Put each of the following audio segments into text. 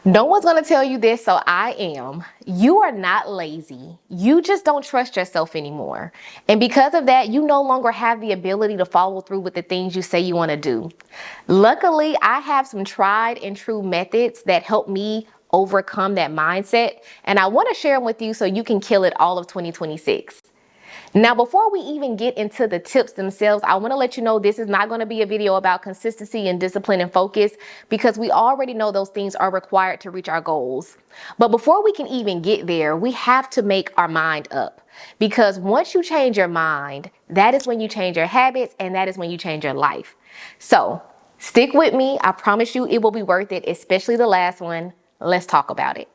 No one's going to tell you this, so I am. You are not lazy. You just don't trust yourself anymore. And because of that, you no longer have the ability to follow through with the things you say you want to do. Luckily, I have some tried and true methods that help me overcome that mindset, and I want to share them with you so you can kill it all of 2026. Now, before we even get into the tips themselves, I want to let you know this is not going to be a video about consistency and discipline and focus, because we already know those things are required to reach our goals. But before we can even get there, we have to make our mind up, because once you change your mind, that is when you change your habits, and that is when you change your life. So stick with me. I promise you it will be worth it, especially the last one. Let's talk about it.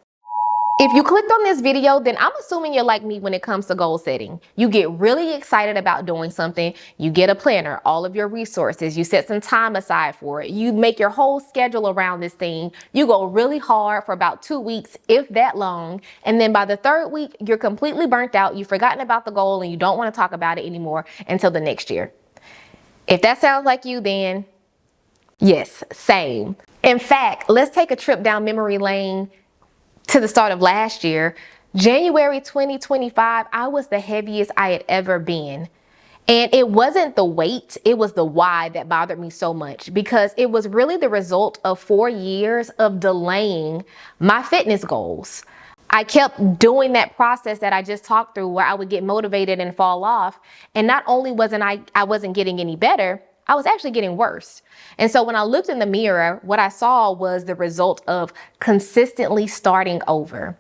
If you clicked on this video, then I'm assuming you're like me when it comes to goal setting. You get really excited about doing something. You get a planner, all of your resources. You set some time aside for it. You make your whole schedule around this thing. You go really hard for about 2 weeks, if that long. And then by the third week, you're completely burnt out. You've forgotten about the goal and you don't want to talk about it anymore until the next year. If that sounds like you, then yes, same. In fact, let's take a trip down memory lane to the start of last year. January 2025, I was the heaviest I had ever been. And it wasn't the weight, it was the why that bothered me so much, because it was really the result of 4 years of delaying my fitness goals. I kept doing that process that I just talked through, where I would get motivated and fall off. And not only wasn't I wasn't getting any better, I was actually getting worse. And so when I looked in the mirror, what I saw was the result of consistently starting over.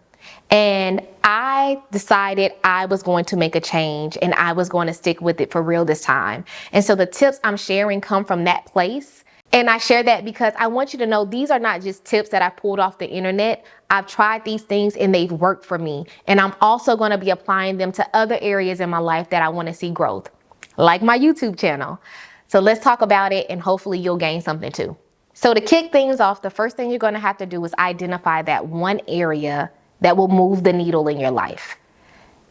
And I decided I was going to make a change, and I was going to stick with it for real this time. And so the tips I'm sharing come from that place. And I share that because I want you to know these are not just tips that I pulled off the internet. I've tried these things and they've worked for me. And I'm also going to be applying them to other areas in my life that I want to see growth, like my YouTube channel. So let's talk about it, and hopefully you'll gain something too. So to kick things off, the first thing you're going to have to do is identify that one area that will move the needle in your life.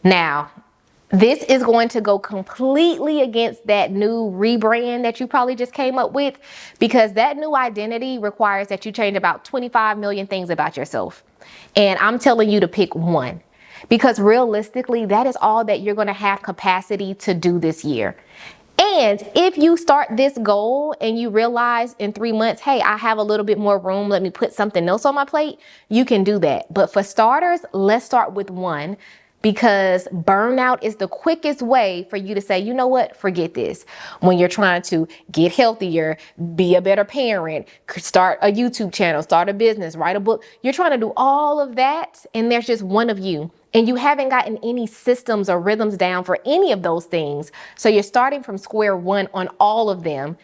Now, this is going to go completely against that new rebrand that you probably just came up with, because that new identity requires that you change about 25 million things about yourself. And I'm telling you to pick one, because realistically, that is all that you're going to have capacity to do this year. And if you start this goal and you realize in 3 months, hey, I have a little bit more room, let me put something else on my plate, you can do that. But for starters, let's start with one, because burnout is the quickest way for you to say, you know what, forget this. When you're trying to get healthier, be a better parent, start a YouTube channel, start a business, write a book, you're trying to do all of that, and there's just one of you. And you haven't gotten any systems or rhythms down for any of those things. So you're starting from square one on all of them.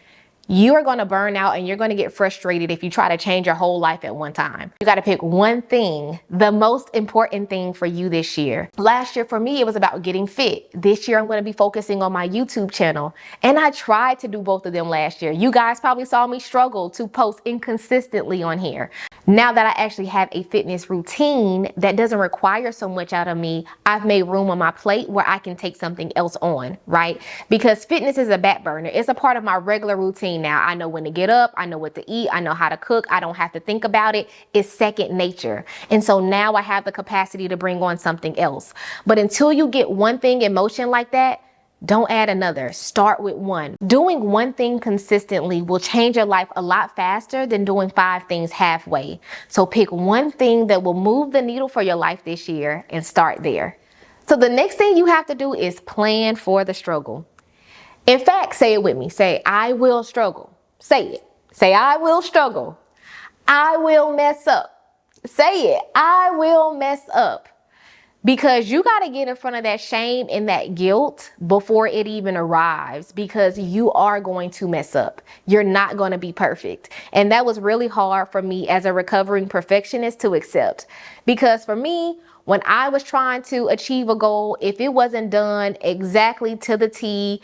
You are going to burn out, and you're going to get frustrated if you try to change your whole life at one time. You got to pick one thing, the most important thing for you this year. Last year for me, it was about getting fit. This year, I'm going to be focusing on my YouTube channel. And I tried to do both of them last year. You guys probably saw me struggle to post inconsistently on here. Now that I actually have a fitness routine that doesn't require so much out of me, I've made room on my plate where I can take something else on, right? Because fitness is a back burner. It's a part of my regular routine now. I know when to get up. I know what to eat. I know how to cook. I don't have to think about it. It's second nature. And so now I have the capacity to bring on something else. But until you get one thing in motion like that, don't add another. Start with one. Doing one thing consistently will change your life a lot faster than doing 5 things halfway. So pick one thing that will move the needle for your life this year and start there. So the next thing you have to do is plan for the struggle. In fact, say it with me. Say, I will struggle. Say it. Say, I will struggle. I will mess up. Say it. I will mess up. Because you got to get in front of that shame and that guilt before it even arrives, because you are going to mess up. You're not going to be perfect. And that was really hard for me as a recovering perfectionist to accept. Because for me, when I was trying to achieve a goal, if it wasn't done exactly to the T,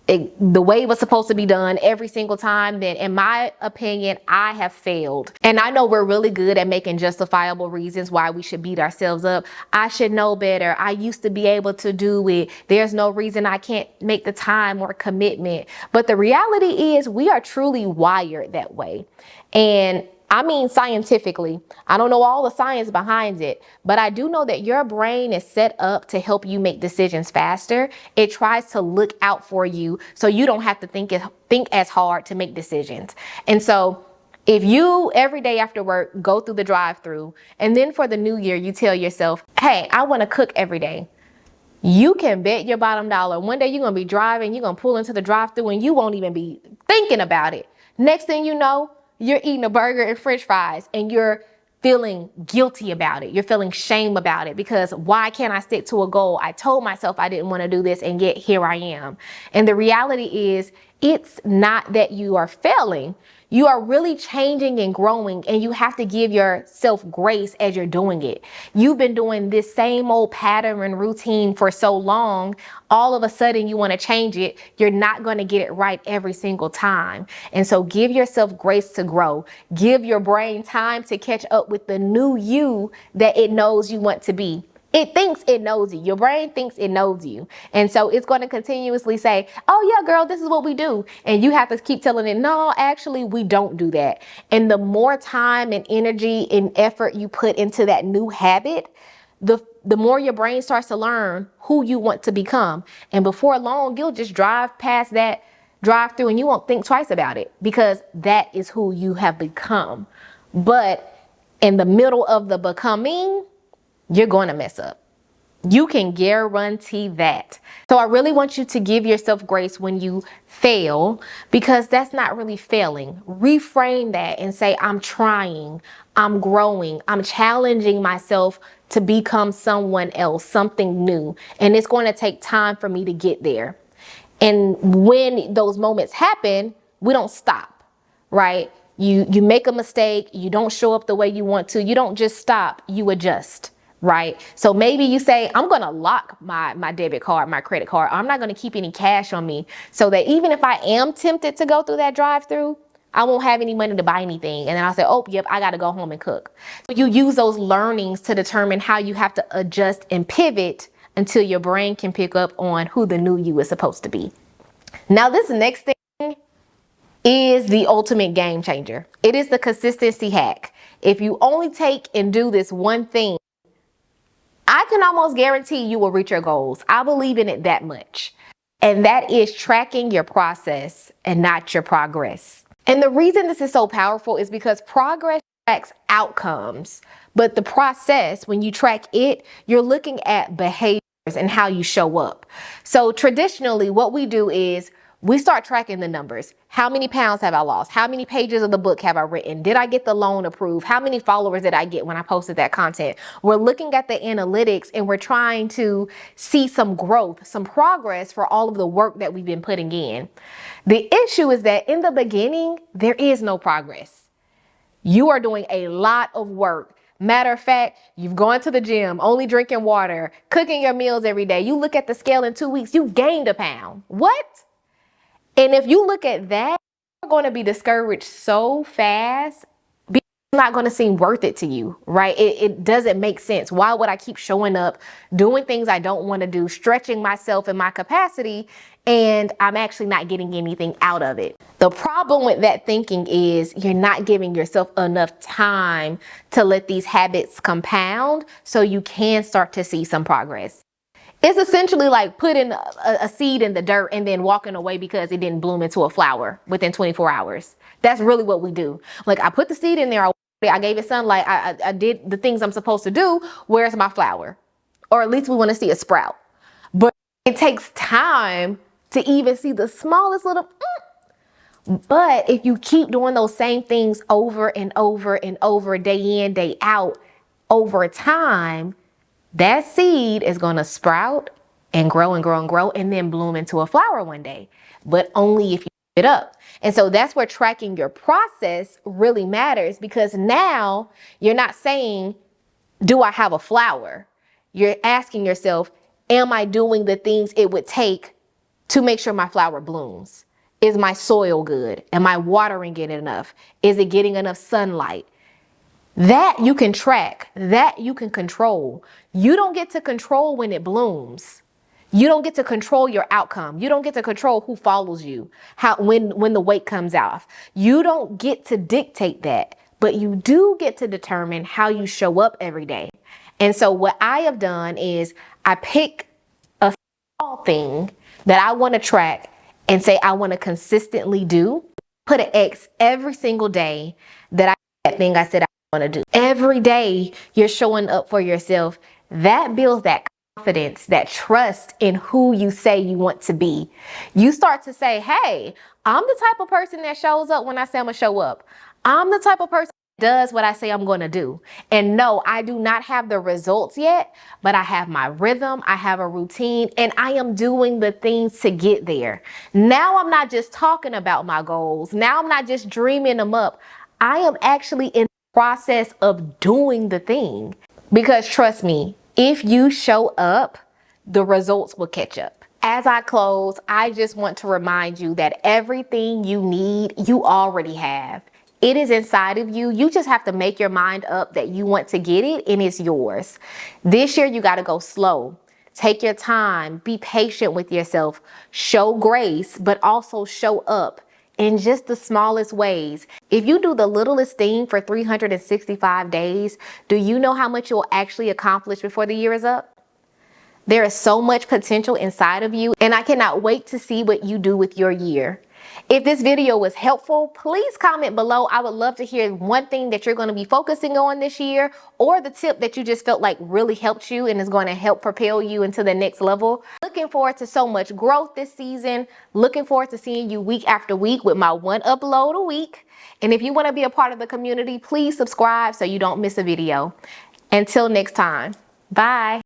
the way it was supposed to be done every single time, then in my opinion, I have failed. And I know we're really good at making justifiable reasons why we should beat ourselves up. I should know better. I used to be able to do it. There's no reason I can't make the time or commitment. But the reality is we are truly wired that way. And I mean, scientifically. I don't know all the science behind it, but I do know that your brain is set up to help you make decisions faster. It tries to look out for you so you don't have to think as hard to make decisions. And so if you every day after work go through the drive-through, and then for the new year you tell yourself, hey, I want to cook every day. You can bet your bottom dollar one day you're going to be driving, you're going to pull into the drive-thru and you won't even be thinking about it. Next thing you know, you're eating a burger and french fries and you're feeling guilty about it. You're feeling shame about it because why can't I stick to a goal? I told myself I didn't want to do this and yet here I am. And the reality is it's not that you are failing. You are really changing and growing, and you have to give yourself grace as you're doing it. You've been doing this same old pattern and routine for so long. All of a sudden you want to change it. You're not going to get it right every single time. And so give yourself grace to grow. Give your brain time to catch up with the new you that it knows you want to be. It thinks it knows you. Your brain thinks it knows you. And so it's going to continuously say, oh yeah, girl, this is what we do. And you have to keep telling it, no, actually, we don't do that. And the more time and energy and effort you put into that new habit, the more your brain starts to learn who you want to become. And before long, you'll just drive past that drive-through and you won't think twice about it because that is who you have become. But in the middle of the becoming, you're going to mess up. You can guarantee that. So I really want you to give yourself grace when you fail, because that's not really failing. Reframe that and say, I'm trying, I'm growing, I'm challenging myself to become someone else, something new. And it's going to take time for me to get there. And when those moments happen, we don't stop, right? You make a mistake, you don't show up the way you want to, you don't just stop, you adjust. Right? So maybe you say, I'm going to lock my debit card, my credit card. I'm not going to keep any cash on me so that even if I am tempted to go through that drive-through, I won't have any money to buy anything. And then I'll say, oh, yep, I got to go home and cook. So you use those learnings to determine how you have to adjust and pivot until your brain can pick up on who the new you is supposed to be. Now, this next thing is the ultimate game changer. It is the consistency hack. If you only take and do this one thing, I can almost guarantee you will reach your goals. I believe in it that much. And that is tracking your process and not your progress. And the reason this is so powerful is because progress tracks outcomes. But the process, when you track it, you're looking at behaviors and how you show up. So traditionally, what we do is we start tracking the numbers. How many pounds have I lost? How many pages of the book have I written? Did I get the loan approved? How many followers did I get when I posted that content? We're looking at the analytics and we're trying to see some growth, some progress for all of the work that we've been putting in. The issue is that in the beginning, there is no progress. You are doing a lot of work. Matter of fact, you've gone to the gym, only drinking water, cooking your meals every day. You look at the scale in 2 weeks, you gained a pound. What? And if you look at that, you're going to be discouraged so fast. It's not going to seem worth it to you, right? It doesn't make sense. Why would I keep showing up, doing things I don't want to do, stretching myself and my capacity, and I'm actually not getting anything out of it? The problem with that thinking is you're not giving yourself enough time to let these habits compound so you can start to see some progress. It's essentially like putting a seed in the dirt and then walking away because it didn't bloom into a flower within 24 hours. That's really what we do. Like, I put the seed in there, I gave it sunlight, I did the things I'm supposed to do. Where's my flower? Or at least we want to see a sprout. But it takes time to even see the smallest little. But if you keep doing those same things over and over and over, day in, day out, over time, that seed is going to sprout and grow and grow and grow and then bloom into a flower one day, but only if you keep it up. And so that's where tracking your process really matters, because now you're not saying, do I have a flower? You're asking yourself, am I doing the things it would take to make sure my flower blooms? Is my soil good? Am I watering it enough? Is it getting enough sunlight? That you can track, that you can control. You don't get to control when it blooms. You don't get to control your outcome. You don't get to control who follows you, when the weight comes off. You don't get to dictate that, but you do get to determine how you show up every day. And so what I have done is I pick a small thing that I want to track and say I want to consistently do. Put an X every single day that that thing I said I want to do. Every day you're showing up for yourself. That builds that confidence, that trust in who you say you want to be. You start to say, hey, I'm the type of person that shows up when I say I'm gonna show up. I'm the type of person that does what I say I'm gonna do. And no, I do not have the results yet, but I have my rhythm, I have a routine, and I am doing the things to get there. Now I'm not just talking about my goals. Now I'm not just dreaming them up. I am actually in the process of doing the thing. Because trust me, if you show up, the results will catch up. As I close, I just want to remind you that everything you need, you already have. It is inside of you. You just have to make your mind up that you want to get it and it's yours. This year, you got to go slow. Take your time. Be patient with yourself. Show grace, but also show up in just the smallest ways. If you do the littlest thing for 365 days, do you know how much you'll actually accomplish before the year is up? There is so much potential inside of you, and I cannot wait to see what you do with your year. If this video was helpful, please comment below. I would love to hear one thing that you're going to be focusing on this year, or the tip that you just felt like really helped you and is going to help propel you into the next level. Looking forward to so much growth this season. Looking forward to seeing you week after week with my one upload a week. And if you want to be a part of the community, please subscribe so you don't miss a video. Until next time, bye.